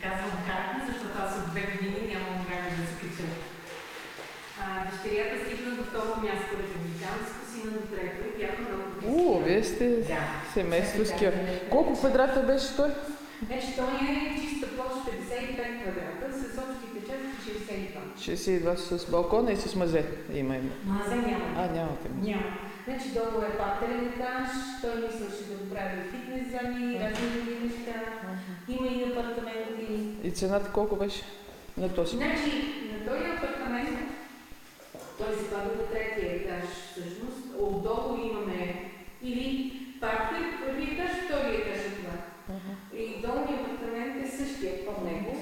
казвам как, защото аз от 2 години нямам време да се кача. Дъщерята стигна до второ място републиканско, сина до трето и бяха много близки. Вие сте семейство с кио. Колко квадрата беше той? Значи той е чиста площ 55 квадрата, с общите части 62. 62 с балкона и с мазе има. Мазе няма. Нямате. Няма. Значи долу е пателен етаж, той мислеше да го прави фитнес зони, разни други неща. Има и апартаменти. И цената колко беше на този? Значи на този апартамент той се пада до третия етаж всъщност. Отдолу имаме или паркер, първи етаж, втори етаж е това. И долният апартамент е същия по него.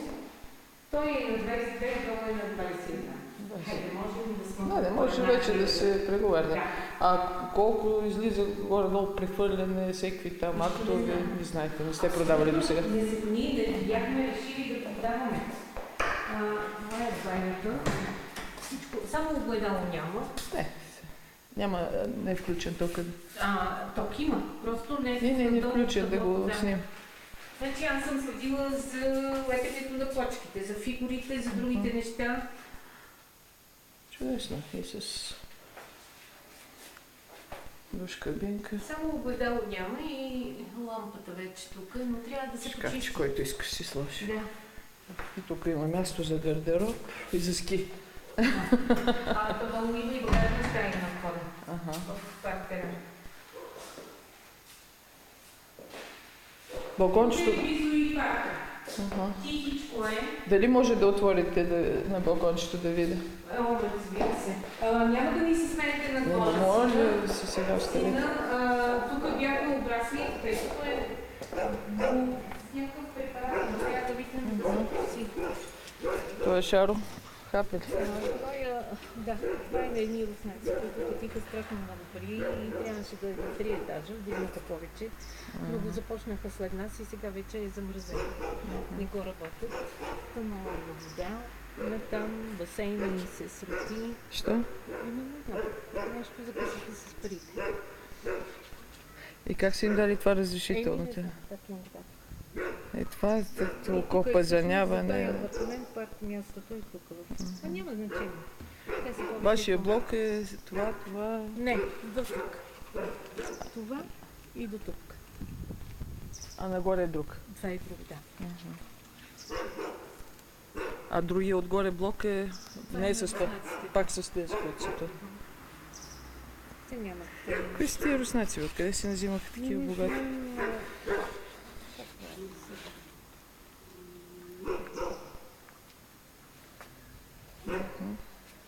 Той е на 22, долу е на 21. Хайде, можем да сме... Не може вече да се преговаря. Да. А колко излиза горе-долу прехвърляне, всеки там актове, не знаете, не сте продавали до сега? Ние не бяхме решили да продаваме. Това е двойната. Всичко, само огледало няма. Не е включен ток. Ток има, просто не е Не включен да го снимам. Значи аз съм следила за лепенето на плочките, за фигурите, за другите неща. Чудесно. И с душ кабинка. Само огледало няма и лампата вече тук, но трябва да се Шкафче, почисти. който искаш си сложи. Да. И тук има място за гардероб и за ски. Това има и багажна стая на входа. В паркера. Балкончето... Близо и парка. Тихичко е. Дали може да отворите на балкончето да видя? Разбира се. Няма да ни се смеете на това. Не може, си сега остави. Тук бяха обрасли, където е някакъв препарат, но трябва да викнем да си. Това е шаро. Хапели. Да, това е на едни руснаци, които платиха страшно много пари и трябваше да е на 3 етажа, вдигнаха повече, но го започнаха след нас и сега вече е замръзено. Не го работят. Много вода, там басейна ни се срути. Що? Не знам, нещо записаха с парите. И как си им дали това разрешително? Това е толкова пазаняване. Апартамент, мястото е тук. Няма значение. Вашия блок е това. Не, до тук. Това и до тук. А нагоре е друг? Това е друг, да. А другия отгоре блок е не е с това. Пак с тези, които са това. Те няма. Какви са тия руснаци? Откъде си назимаха такива богати?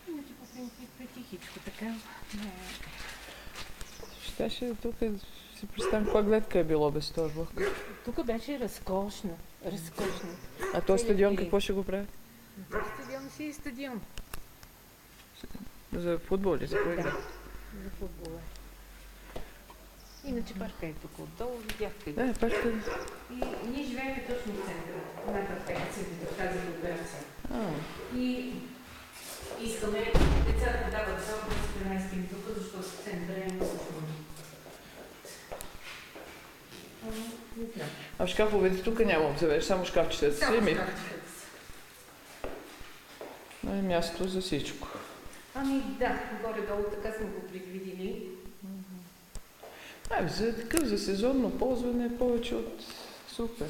Иначе по принцип е тихичко така. Щеше тук си представям каква гледка е било без този блок. Тук беше разкошно. А този стадион какво ще го прави? Стадион си е стадион. За футбол ли? За кой? Да, за футбола. Иначе парка е тук отдолу, видяхте. Да, парка. И ние живеем точно в центъра на перфекцията в тази локация. И искаме децата да дават срок да се преместим тук, защото в центъра е много трудно. Не знам. А в шкафовете тук няма обзавеш, само шкафчета си и мивка. Но е място за всичко. Да, горе-долу така сме го предвидили. За такъв за сезонно ползване е повече от супер.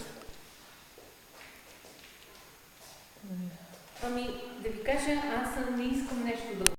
Да ви кажа, аз не искам нещо да